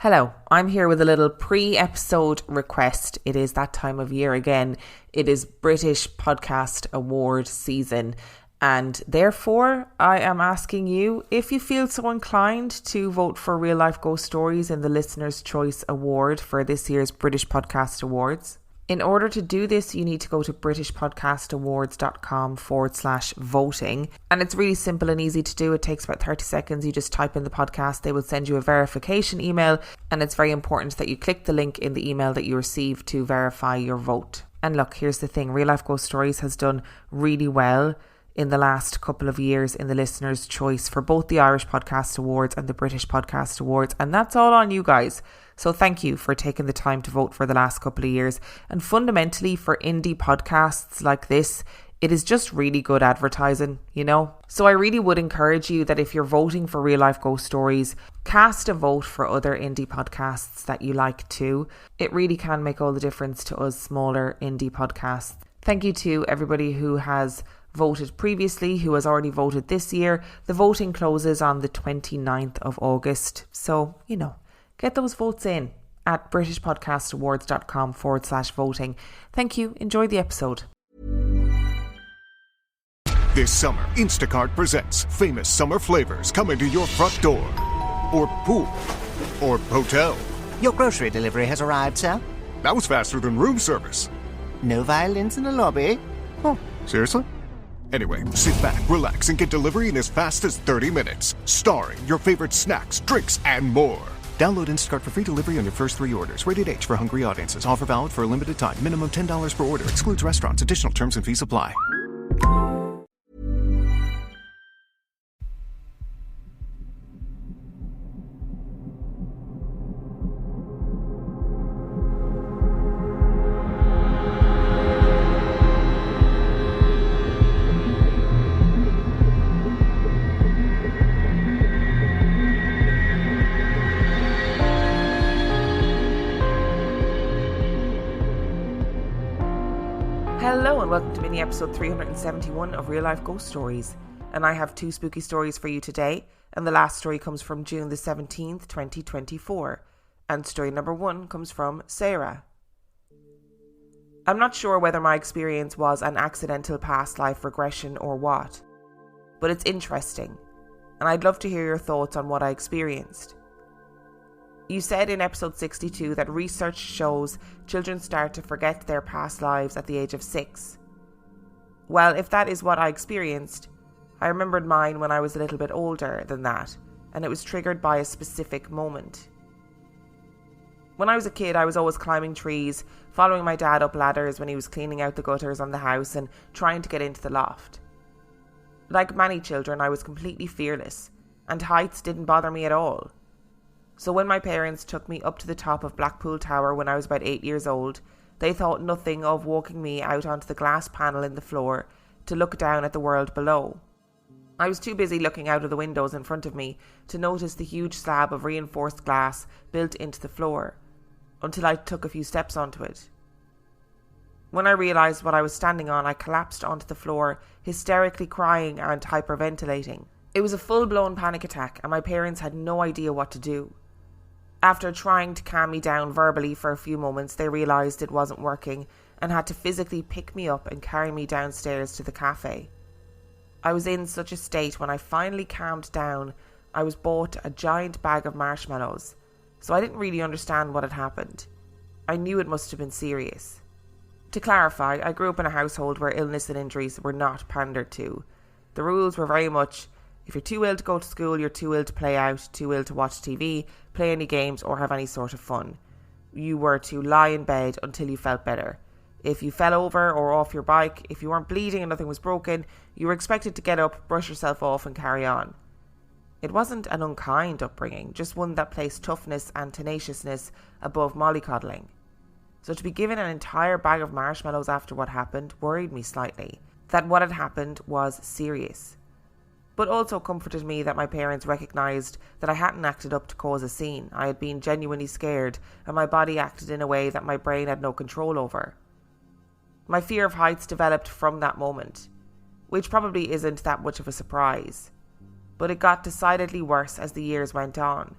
Hello, I'm here with a little pre-episode request. It is that time of year again. It is British Podcast Award season, and therefore I am asking you if you feel so inclined to vote for Real Life Ghost Stories in the Listener's Choice Award for this year's British Podcast Awards. In order to do this, you need to go to britishpodcastawards.com/voting. And it's really simple and easy to do. It takes about 30 seconds. You just type in the podcast. They will send you a verification email. And it's very important that you click the link in the email that you receive to verify your vote. And look, here's the thing. Real Life Ghost Stories has done really well in the last couple of years in the Listener's Choice for both the Irish Podcast Awards and the British Podcast Awards. And that's all on you guys. So thank you for taking the time to vote for the last couple of years. And fundamentally, for indie podcasts like this, it is just really good advertising, you know? So I really would encourage you that if you're voting for Real Life Ghost Stories, cast a vote for other indie podcasts that you like too. It really can make all the difference to us smaller indie podcasts. Thank you to everybody who has voted previously, who has already voted this year. The voting closes on the 29th of August. So, you know, get those votes in at britishpodcastawards.com/voting. Thank you. Enjoy the episode. This summer, Instacart presents famous summer flavors coming to your front door. Or pool. Or hotel. Your grocery delivery has arrived, sir. That was faster than room service. No violins in the lobby. Oh, seriously? Anyway, sit back, relax, and get delivery in as fast as 30 minutes. Starring your favorite snacks, drinks, and more. Download Instacart for free delivery on your first 3 orders. Rated H for hungry audiences. Offer valid for a limited time. Minimum $10 per order. Excludes restaurants. Additional terms and fees apply. Hello and welcome to mini episode 371 of Real Life Ghost Stories. And I have 2 spooky stories for you today. And the last story comes from June the 17th, 2024. And story number 1 comes from Sarah. I'm not sure whether my experience was an accidental past life regression or what, but it's interesting. And I'd love to hear your thoughts on what I experienced. You said in episode 62 that research shows children start to forget their past lives at the age of 6. Well, if that is what I experienced, I remembered mine when I was a little bit older than that, and it was triggered by a specific moment. When I was a kid, I was always climbing trees, following my dad up ladders when he was cleaning out the gutters on the house and trying to get into the loft. Like many children, I was completely fearless, and heights didn't bother me at all. So when my parents took me up to the top of Blackpool Tower when I was about 8 years old, they thought nothing of walking me out onto the glass panel in the floor to look down at the world below. I was too busy looking out of the windows in front of me to notice the huge slab of reinforced glass built into the floor, until I took a few steps onto it. When I realised what I was standing on, I collapsed onto the floor, hysterically crying and hyperventilating. It was a full-blown panic attack, and my parents had no idea what to do. After trying to calm me down verbally for a few moments, they realised it wasn't working and had to physically pick me up and carry me downstairs to the cafe. I was in such a state when I finally calmed down, I was bought a giant bag of marshmallows, so I didn't really understand what had happened. I knew it must have been serious. To clarify, I grew up in a household where illness and injuries were not pandered to. The rules were very much, if you're too ill to go to school, you're too ill to play out, too ill to watch TV, play any games or have any sort of fun. You were to lie in bed until you felt better. If you fell over or off your bike, if you weren't bleeding and nothing was broken, you were expected to get up, brush yourself off and carry on. It wasn't an unkind upbringing, just one that placed toughness and tenaciousness above mollycoddling. So to be given an entire bag of marshmallows after what happened worried me slightly. That what had happened was serious. But also comforted me that my parents recognised that I hadn't acted up to cause a scene. I had been genuinely scared, and my body acted in a way that my brain had no control over. My fear of heights developed from that moment, which probably isn't that much of a surprise. But it got decidedly worse as the years went on.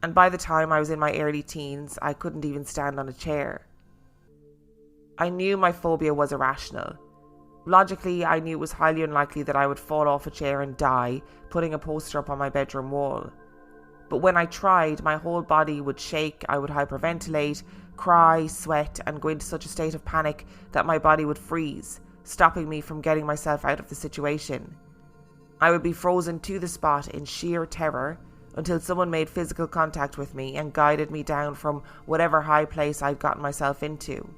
and by the time I was in my early teens, I couldn't even stand on a chair. I knew my phobia was irrational. Logically, I knew it was highly unlikely that I would fall off a chair and die, putting a poster up on my bedroom wall. But when I tried, my whole body would shake, I would hyperventilate, cry, sweat, and go into such a state of panic that my body would freeze, stopping me from getting myself out of the situation. I would be frozen to the spot in sheer terror until someone made physical contact with me and guided me down from whatever high place I'd gotten myself into.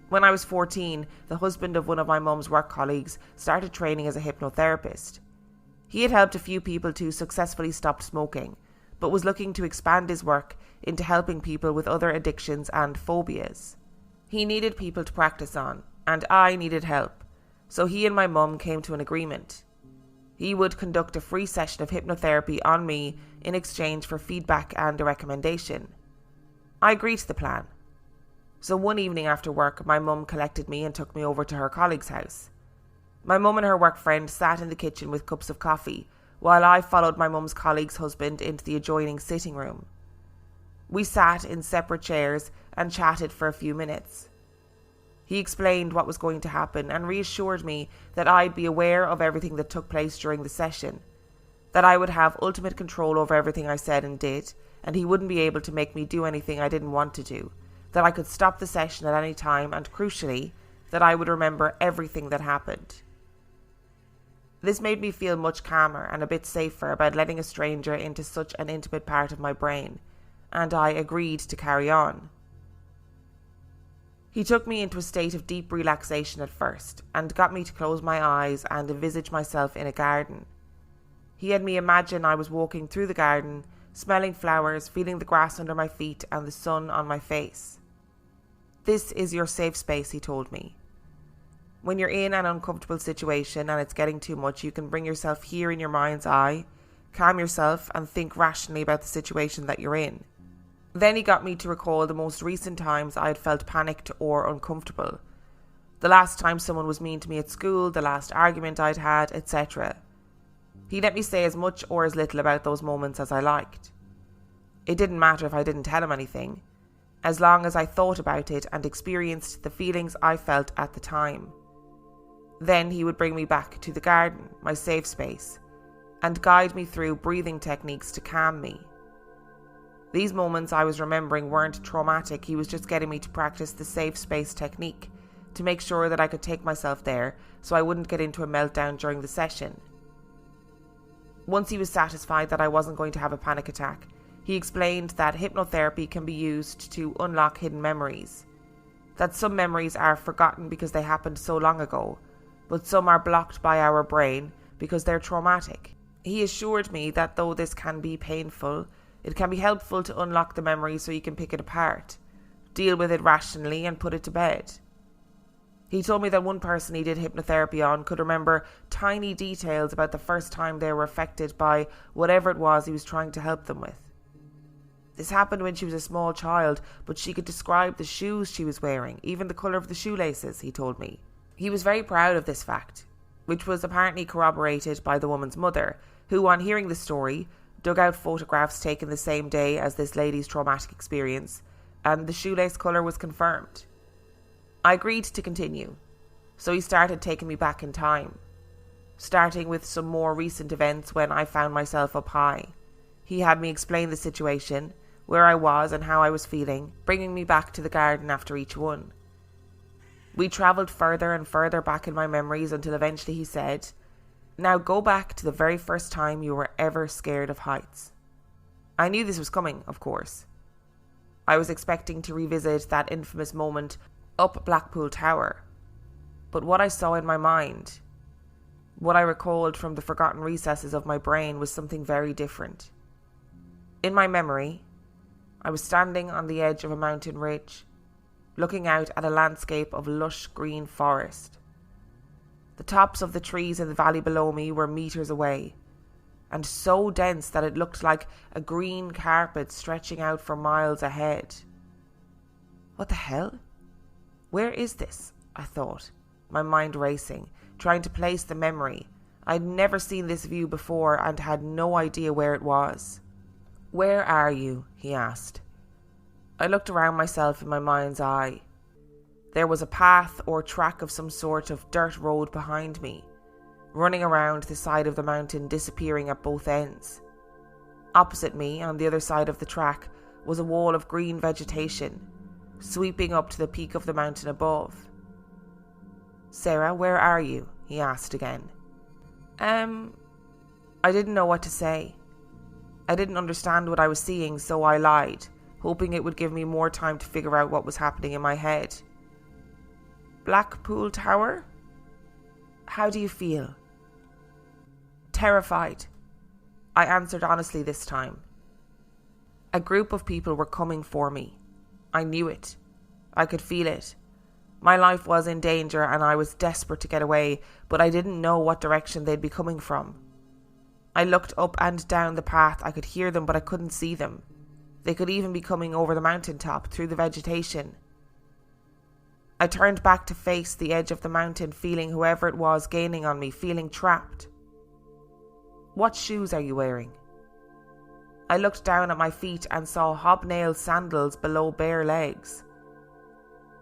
When I was 14, the husband of one of my mum's work colleagues started training as a hypnotherapist. He had helped a few people to successfully stop smoking, but was looking to expand his work into helping people with other addictions and phobias. He needed people to practice on, and I needed help, so he and my mum came to an agreement. He would conduct a free session of hypnotherapy on me in exchange for feedback and a recommendation. I agreed to the plan. So one evening after work, my mum collected me and took me over to her colleague's house. My mum and her work friend sat in the kitchen with cups of coffee, while I followed my mum's colleague's husband into the adjoining sitting room. We sat in separate chairs and chatted for a few minutes. He explained what was going to happen and reassured me that I'd be aware of everything that took place during the session, that I would have ultimate control over everything I said and did, and he wouldn't be able to make me do anything I didn't want to do, that I could stop the session at any time, and crucially, that I would remember everything that happened. This made me feel much calmer and a bit safer about letting a stranger into such an intimate part of my brain, and I agreed to carry on. He took me into a state of deep relaxation at first, and got me to close my eyes and envisage myself in a garden. He had me imagine I was walking through the garden, smelling flowers, feeling the grass under my feet and the sun on my face. This is your safe space, he told me. When you're in an uncomfortable situation and it's getting too much, you can bring yourself here in your mind's eye, calm yourself and think rationally about the situation that you're in. Then he got me to recall the most recent times I had felt panicked or uncomfortable. The last time someone was mean to me at school, the last argument I'd had, etc. He let me say as much or as little about those moments as I liked. It didn't matter if I didn't tell him anything, as long as I thought about it and experienced the feelings I felt at the time. Then he would bring me back to the garden, my safe space, and guide me through breathing techniques to calm me. These moments I was remembering weren't traumatic. He was just getting me to practice the safe space technique to make sure that I could take myself there so I wouldn't get into a meltdown during the session. Once he was satisfied that I wasn't going to have a panic attack, he explained that hypnotherapy can be used to unlock hidden memories, that some memories are forgotten because they happened so long ago, but some are blocked by our brain because they're traumatic. He assured me that though this can be painful, it can be helpful to unlock the memory so you can pick it apart, deal with it rationally and put it to bed. He told me that one person he did hypnotherapy on could remember tiny details about the first time they were affected by whatever it was he was trying to help them with. This happened when she was a small child, but she could describe the shoes she was wearing, even the colour of the shoelaces, he told me. He was very proud of this fact, which was apparently corroborated by the woman's mother, who, on hearing the story, dug out photographs taken the same day as this lady's traumatic experience, and the shoelace colour was confirmed. I agreed to continue, so he started taking me back in time, starting with some more recent events when I found myself up high. He had me explain the situation, where I was and how I was feeling, bringing me back to the garden after each one. We travelled further and further back in my memories until eventually he said, "Now go back to the very first time you were ever scared of heights." I knew this was coming, of course. I was expecting to revisit that infamous moment up Blackpool Tower. But what I saw in my mind, what I recalled from the forgotten recesses of my brain, was something very different. In my memory, I was standing on the edge of a mountain ridge, looking out at a landscape of lush green forest. The tops of the trees in the valley below me were meters away, and so dense that it looked like a green carpet stretching out for miles ahead. What the hell? Where is this? I thought, my mind racing, trying to place the memory. I'd never seen this view before and had no idea where it was. "Where are you?" he asked. I looked around myself in my mind's eye. There was a path or track of some sort of dirt road behind me, running around the side of the mountain, disappearing at both ends. Opposite me, on the other side of the track, was a wall of green vegetation, sweeping up to the peak of the mountain above. "Sarah, where are you?" he asked again. I didn't know what to say. I didn't understand what I was seeing, so I lied, hoping it would give me more time to figure out what was happening in my head. "Blackpool Tower? How do you feel?" "Terrified," I answered honestly this time. A group of people were coming for me. I knew it. I could feel it. My life was in danger and I was desperate to get away, but I didn't know what direction they'd be coming from. I looked up and down the path. I could hear them, but I couldn't see them. They could even be coming over the mountaintop, through the vegetation. I turned back to face the edge of the mountain, feeling whoever it was gaining on me, feeling trapped. "What shoes are you wearing?" I looked down at my feet and saw hobnail sandals below bare legs.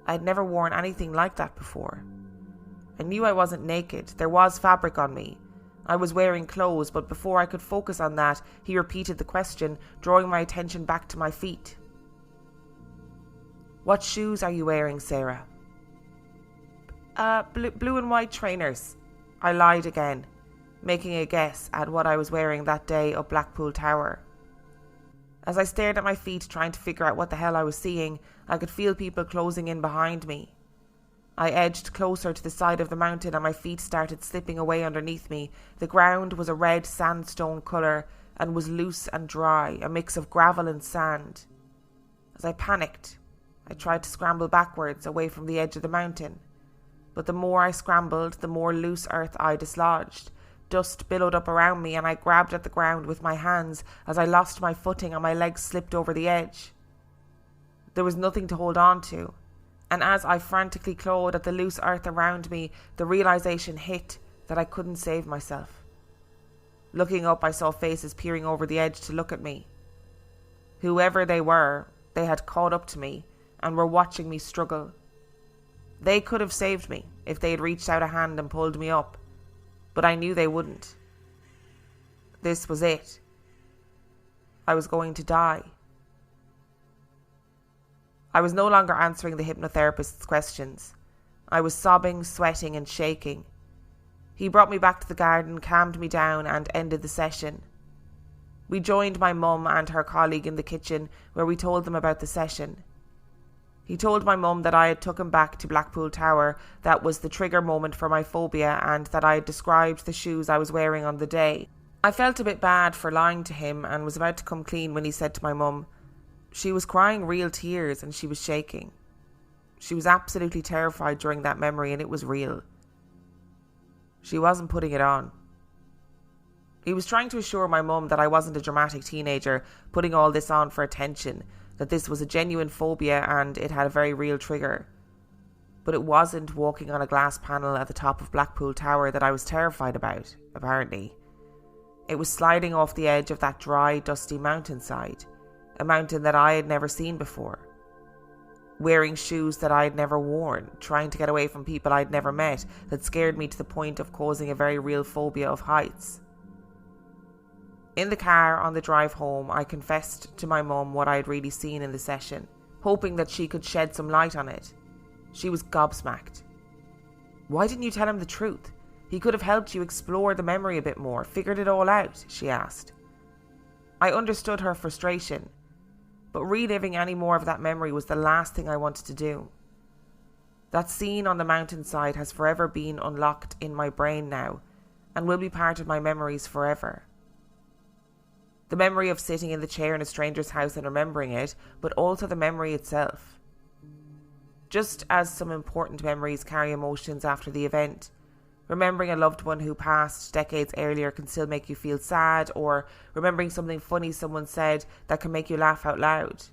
I'd never worn anything like that before. I knew I wasn't naked. There was fabric on me. I was wearing clothes, but before I could focus on that, he repeated the question, drawing my attention back to my feet. "What shoes are you wearing, Sarah?" Blue and white trainers." I lied again, making a guess at what I was wearing that day up Blackpool Tower. As I stared at my feet, trying to figure out what the hell I was seeing, I could feel people closing in behind me. I edged closer to the side of the mountain and my feet started slipping away underneath me. The ground was a red sandstone colour and was loose and dry, a mix of gravel and sand. As I panicked, I tried to scramble backwards away from the edge of the mountain. But the more I scrambled, the more loose earth I dislodged. Dust billowed up around me and I grabbed at the ground with my hands as I lost my footing and my legs slipped over the edge. There was nothing to hold on to, and as I frantically clawed at the loose earth around me, the realization hit that I couldn't save myself. Looking up, I saw faces peering over the edge to look at me. Whoever they were, they had caught up to me and were watching me struggle. They could have saved me if they had reached out a hand and pulled me up, but I knew they wouldn't. This was it. I was going to die. I was no longer answering the hypnotherapist's questions. I was sobbing, sweating and shaking. He brought me back to the garden, calmed me down and ended the session. We joined my mum and her colleague in the kitchen where we told them about the session. He told my mum that I had took him back to Blackpool Tower, that was the trigger moment for my phobia, and that I had described the shoes I was wearing on the day. I felt a bit bad for lying to him and was about to come clean when he said to my mum, she was crying real tears and she was shaking. She was absolutely terrified during that memory and it was real. She wasn't putting it on. He was trying to assure my mum that I wasn't a dramatic teenager putting all this on for attention, that this was a genuine phobia and it had a very real trigger. But it wasn't walking on a glass panel at the top of Blackpool Tower that I was terrified about, apparently. It was sliding off the edge of that dry, dusty mountainside, a mountain that I had never seen before. Wearing shoes that I had never worn, trying to get away from people I'd never met, that scared me to the point of causing a very real phobia of heights. In the car on the drive home, I confessed to my mum what I had really seen in the session, hoping that she could shed some light on it. She was gobsmacked. "Why didn't you tell him the truth? He could have helped you explore the memory a bit more, figured it all out," she asked. I understood her frustration, but reliving any more of that memory was the last thing I wanted to do. That scene on the mountainside has forever been unlocked in my brain now, and will be part of my memories forever. The memory of sitting in the chair in a stranger's house and remembering it, but also the memory itself. Just as some important memories carry emotions after the event, remembering a loved one who passed decades earlier can still make you feel sad, or remembering something funny someone said that can make you laugh out loud.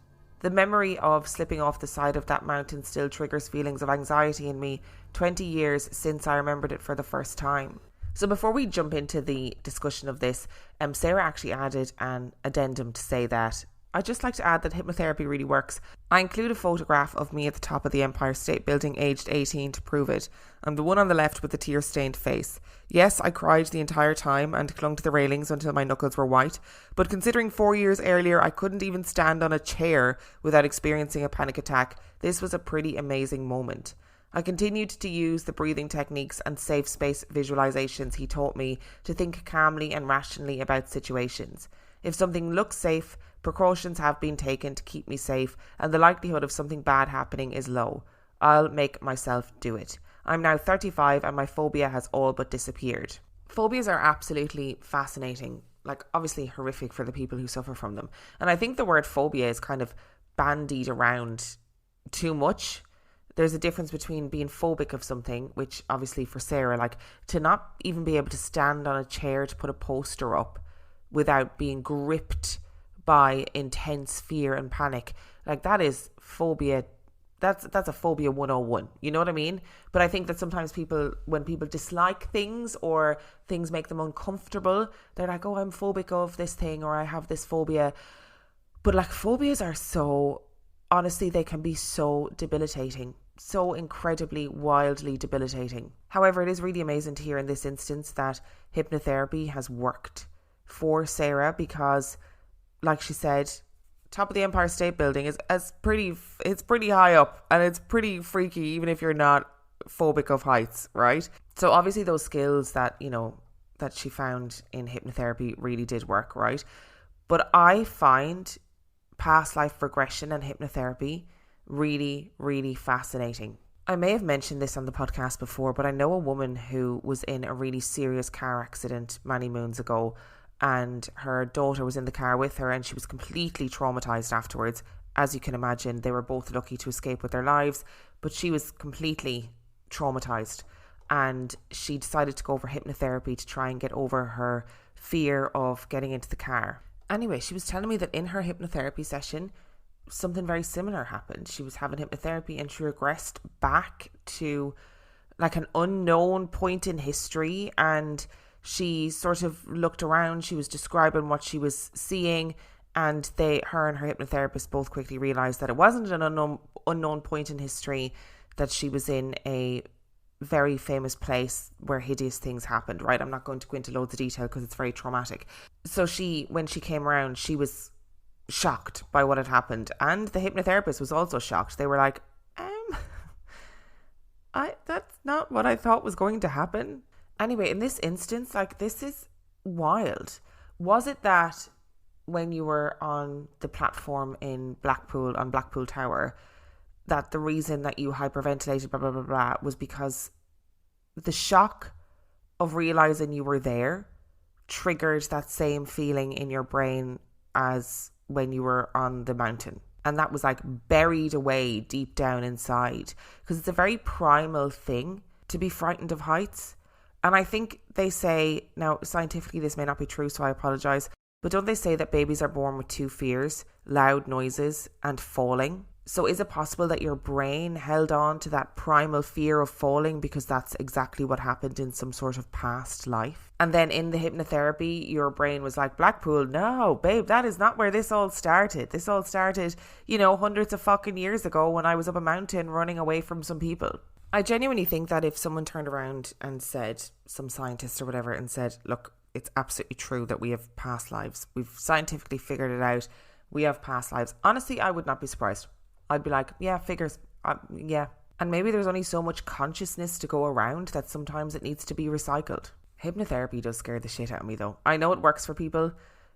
The memory of slipping off the side of that mountain still triggers feelings of anxiety in me 20 years since I remembered it for the first time. So before we jump into the discussion of this, Sarah actually added an addendum to say that I'd just like to add that hypnotherapy really works. I include a photograph of me at the top of the Empire State Building aged 18 to prove it. I'm the one on the left with the tear-stained face. Yes, I cried the entire time and clung to the railings until my knuckles were white, but considering 4 years earlier I couldn't even stand on a chair without experiencing a panic attack, this was a pretty amazing moment. I continued to use the breathing techniques and safe space visualizations he taught me to think calmly and rationally about situations. If something looks safe, precautions have been taken to keep me safe, and the likelihood of something bad happening is low. I'll make myself do it. I'm now 35 and my phobia has all but disappeared. Phobias are absolutely fascinating, like obviously horrific for the people who suffer from them. And I think the word phobia is kind of bandied around too much. There's a difference between being phobic of something, which obviously for Sarah, like to not even be able to stand on a chair to put a poster up without being gripped by intense fear and panic, like that is phobia. That's a phobia 101, you know what I mean? But I think that sometimes when people dislike things or things make them uncomfortable, they're like, oh, I'm phobic of this thing, or I have this phobia. But like phobias are so, honestly, they can be so debilitating, so incredibly wildly debilitating. However, it is really amazing to hear in this instance that hypnotherapy has worked for Sarah, because like she said, top of the Empire State Building it's pretty high up, and it's pretty freaky even if you're not phobic of heights, right? So obviously those skills that, you know, that she found in hypnotherapy really did work, right? But I find past life regression and hypnotherapy really, really fascinating. I may have mentioned this on the podcast before, but I know a woman who was in a really serious car accident many moons ago, and her daughter was in the car with her, and she was completely traumatized afterwards. As you can imagine, they were both lucky to escape with their lives, but she was completely traumatized, and she decided to go for hypnotherapy to try and get over her fear of getting into the car. Anyway, she was telling me that in her hypnotherapy session, something very similar happened. She was having hypnotherapy and she regressed back to like an unknown point in history, and she sort of looked around, she was describing what she was seeing, and her and her hypnotherapist both quickly realised that it wasn't an unknown point in history, that she was in a very famous place where hideous things happened, right? I'm not going to go into loads of detail because it's very traumatic. So when she came around, she was shocked by what had happened, and the hypnotherapist was also shocked. They were like, that's not what I thought was going to happen. Anyway, in this instance, like, this is wild. Was it that when you were on the platform in Blackpool, on Blackpool Tower, that the reason that you hyperventilated, blah, blah, blah, blah, was because the shock of realising you were there triggered that same feeling in your brain as when you were on the mountain? And that was like buried away deep down inside, because it's a very primal thing to be frightened of heights. And I think they say, now scientifically this may not be true, so I apologise, but don't they say that babies are born with two fears, loud noises and falling? So is it possible that your brain held on to that primal fear of falling because that's exactly what happened in some sort of past life? And then in the hypnotherapy, your brain was like, Blackpool, no, babe, that is not where this all started. This all started, you know, hundreds of fucking years ago when I was up a mountain running away from some people. I genuinely think that if someone turned around and said, some scientist or whatever, and said, look, it's absolutely true that we have past lives. We've scientifically figured it out. We have past lives. Honestly, I would not be surprised. I'd be like, yeah, figures. Yeah. And maybe there's only so much consciousness to go around that sometimes it needs to be recycled. Hypnotherapy does scare the shit out of me though. I know it works for people.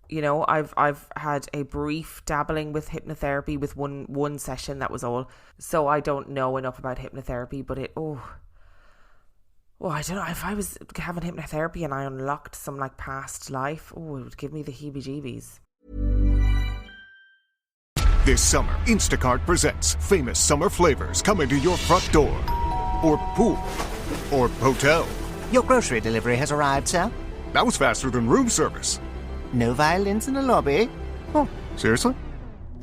You know, I've had a brief dabbling with hypnotherapy with one session, that was all. So I don't know enough about hypnotherapy, but I don't know, if I was having hypnotherapy and I unlocked some like past life, it would give me the heebie-jeebies. This summer, Instacart presents famous summer flavors coming to your front door. Or pool. Or hotel. Your grocery delivery has arrived, sir. That was faster than room service. No violins in the lobby. Oh, seriously?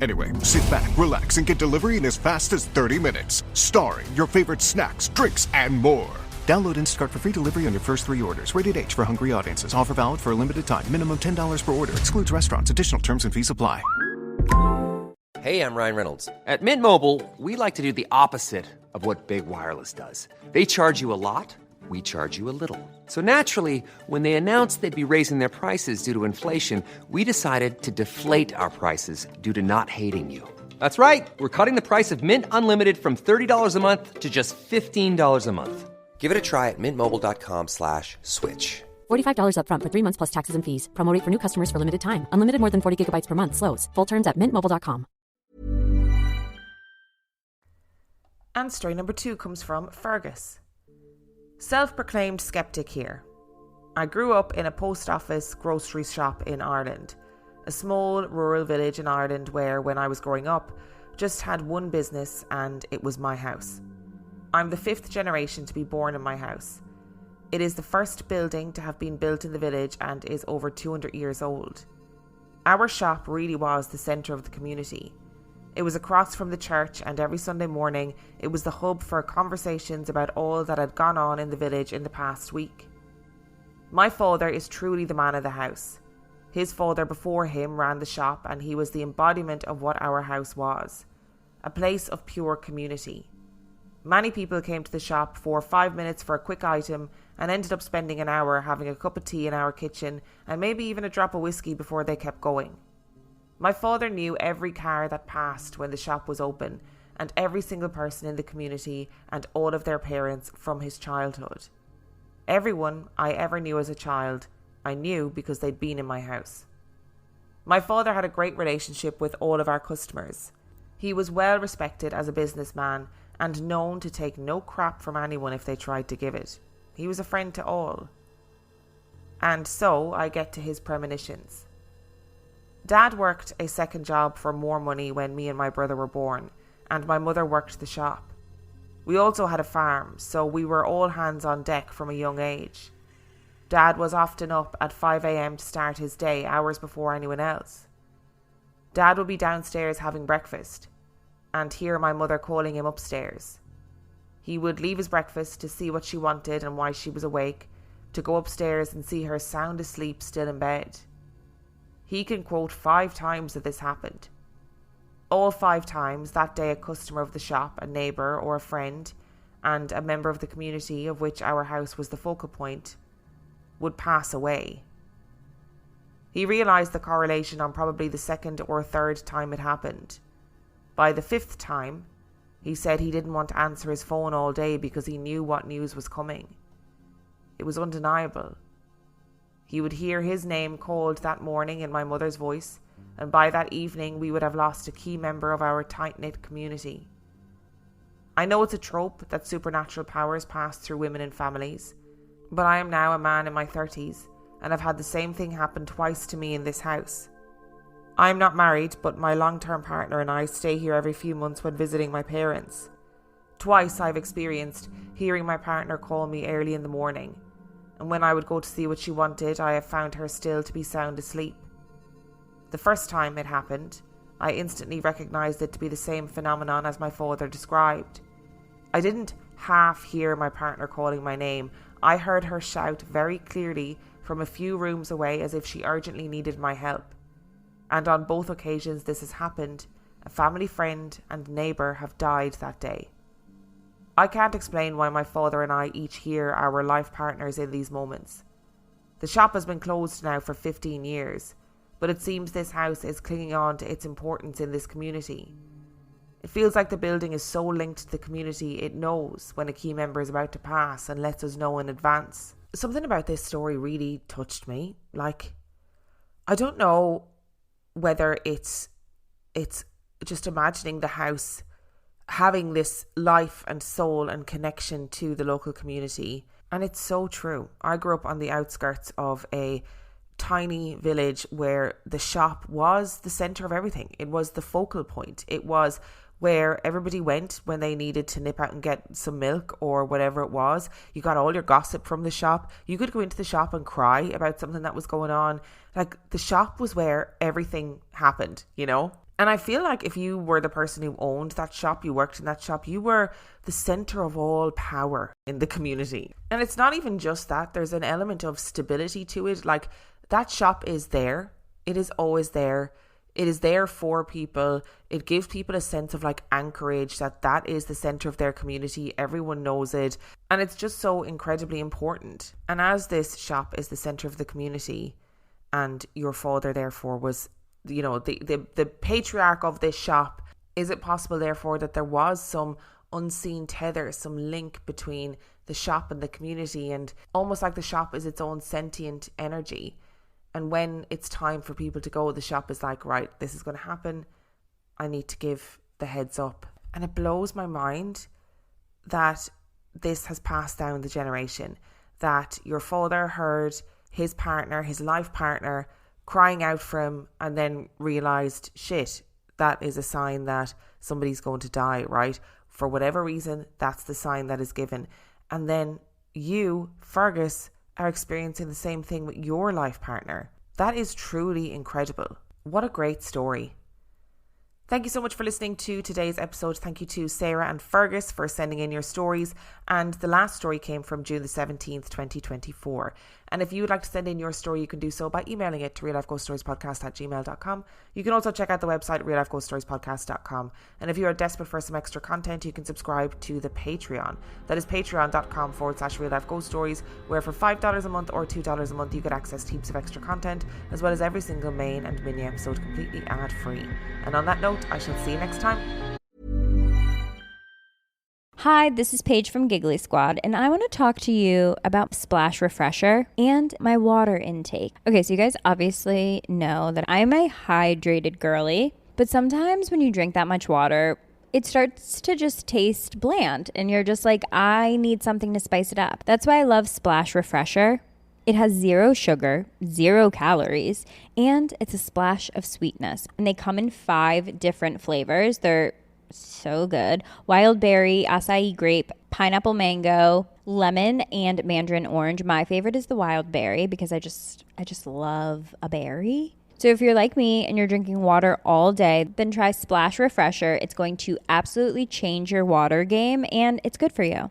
Anyway, sit back, relax, and get delivery in as fast as 30 minutes. Starring your favorite snacks, drinks, and more. Download Instacart for free delivery on your first 3 orders. Rated H for hungry audiences. Offer valid for a limited time. Minimum $10 per order. Excludes restaurants. Additional terms and fees apply. Hey, I'm Ryan Reynolds. At Mint Mobile, we like to do the opposite of what Big Wireless does. They charge you a lot, we charge you a little. So naturally, when they announced they'd be raising their prices due to inflation, we decided to deflate our prices due to not hating you. That's right. We're cutting the price of Mint Unlimited from $30 a month to just $15 a month. Give it a try at mintmobile.com/switch. $45 up front for 3 months plus taxes and fees. Promo rate for new customers for limited time. Unlimited more than 40 gigabytes per month. Slows full terms at mintmobile.com. And story number 2 comes from Fergus. Self-proclaimed skeptic here. I grew up in a post office grocery shop in Ireland, a small rural village in Ireland where, when I was growing up, just had one business and it was my house. I'm the 5th generation to be born in my house. It is the first building to have been built in the village and is over 200 years old. Our shop really was the centre of the community. It was across from the church, and every Sunday morning it was the hub for conversations about all that had gone on in the village in the past week. My father is truly the man of the house. His father before him ran the shop, and he was the embodiment of what our house was. A place of pure community. Many people came to the shop for 5 minutes for a quick item and ended up spending an hour having a cup of tea in our kitchen and maybe even a drop of whiskey before they kept going. My father knew every car that passed when the shop was open, and every single person in the community and all of their parents from his childhood. Everyone I ever knew as a child, I knew because they'd been in my house. My father had a great relationship with all of our customers. He was well respected as a businessman and known to take no crap from anyone if they tried to give it. He was a friend to all. And so I get to his premonitions. Dad worked a second job for more money when me and my brother were born, and my mother worked the shop. We also had a farm, so we were all hands on deck from a young age. Dad was often up at 5 a.m. to start his day, hours before anyone else. Dad would be downstairs having breakfast, and hear my mother calling him upstairs. He would leave his breakfast to see what she wanted and why she was awake, to go upstairs and see her sound asleep still in bed. He can quote 5 times that this happened. All 5 times that day a customer of the shop, a neighbour or a friend, and a member of the community of which our house was the focal point, would pass away. He realised the correlation on probably the 2nd or 3rd time it happened. By the 5th time, he said he didn't want to answer his phone all day because he knew what news was coming. It was undeniable. He would hear his name called that morning in my mother's voice, and by that evening we would have lost a key member of our tight-knit community. I know it's a trope that supernatural powers pass through women and families, but I am now a man in my 30s, and I've had the same thing happen twice to me in this house. I am not married, but my long-term partner and I stay here every few months when visiting my parents. Twice I've experienced hearing my partner call me early in the morning, and when I would go to see what she wanted, I have found her still to be sound asleep. The first time it happened, I instantly recognised it to be the same phenomenon as my father described. I didn't half hear my partner calling my name. I heard her shout very clearly from a few rooms away as if she urgently needed my help. And on both occasions this has happened, a family friend and neighbour have died that day. I can't explain why my father and I each hear our life partners in these moments. The shop has been closed now for 15 years, but it seems this house is clinging on to its importance in this community. It feels like the building is so linked to the community it knows when a key member is about to pass and lets us know in advance. Something about this story really touched me. I don't know whether it's just imagining the house having this life and soul and connection to the local community. And it's so true. I grew up on the outskirts of a tiny village where the shop was the centre of everything. It was the focal point. It was where everybody went when they needed to nip out and get some milk or whatever it was. You got all your gossip from the shop. You could go into the shop and cry about something that was going on. The shop was where everything happened, And I feel like if you were the person who owned that shop, you worked in that shop, you were the center of all power in the community. And it's not even just that. There's an element of stability to it. Like, that shop is there. It is always there. It is there for people. It gives people a sense of like anchorage, that is the center of their community. Everyone knows it. And it's just so incredibly important. And as this shop is the center of the community, and your father therefore was, you know, the patriarch of this shop, is it possible therefore that there was some unseen tether, some link between the shop and the community, and almost like the shop is its own sentient energy? And when it's time for people to go, the shop is like, right, this is going to happen. I need to give the heads up. And it blows my mind that this has passed down the generation, that your father heard his partner, his life partner, crying out for him, and then realised, shit, that is a sign that somebody's going to die, right? For whatever reason, that's the sign that is given. And then you, Fergus, are experiencing the same thing with your life partner. That is truly incredible. What a great story. Thank you so much for listening to today's episode. Thank you to Sarah and Fergus for sending in your stories. And the last story came from June the 17th, 2024. And if you would like to send in your story, you can do so by emailing it to reallifeghoststoriespodcast@gmail.com. You can also check out the website reallifeghoststoriespodcast.com. And if you are desperate for some extra content, you can subscribe to the Patreon. That is patreon.com/reallifeghoststories, where for $5 a month or $2 a month, you get access to heaps of extra content, as well as every single main and mini episode completely ad-free. And on that note, I shall see you next time. Hi, this is Paige from Giggly Squad, and I want to talk to you about Splash Refresher and my water intake. Okay, so you guys obviously know that I'm a hydrated girly, but sometimes when you drink that much water, it starts to just taste bland, and you're just like, I need something to spice it up. That's why I love Splash Refresher. It has 0 sugar, 0 calories, and it's a splash of sweetness. And they come in 5 different flavors. They're so good. Wild berry, acai grape, pineapple mango, lemon, and mandarin orange. My favorite is the wild berry because I just love a berry. So if you're like me and you're drinking water all day, then try Splash Refresher. It's going to absolutely change your water game, and it's good for you.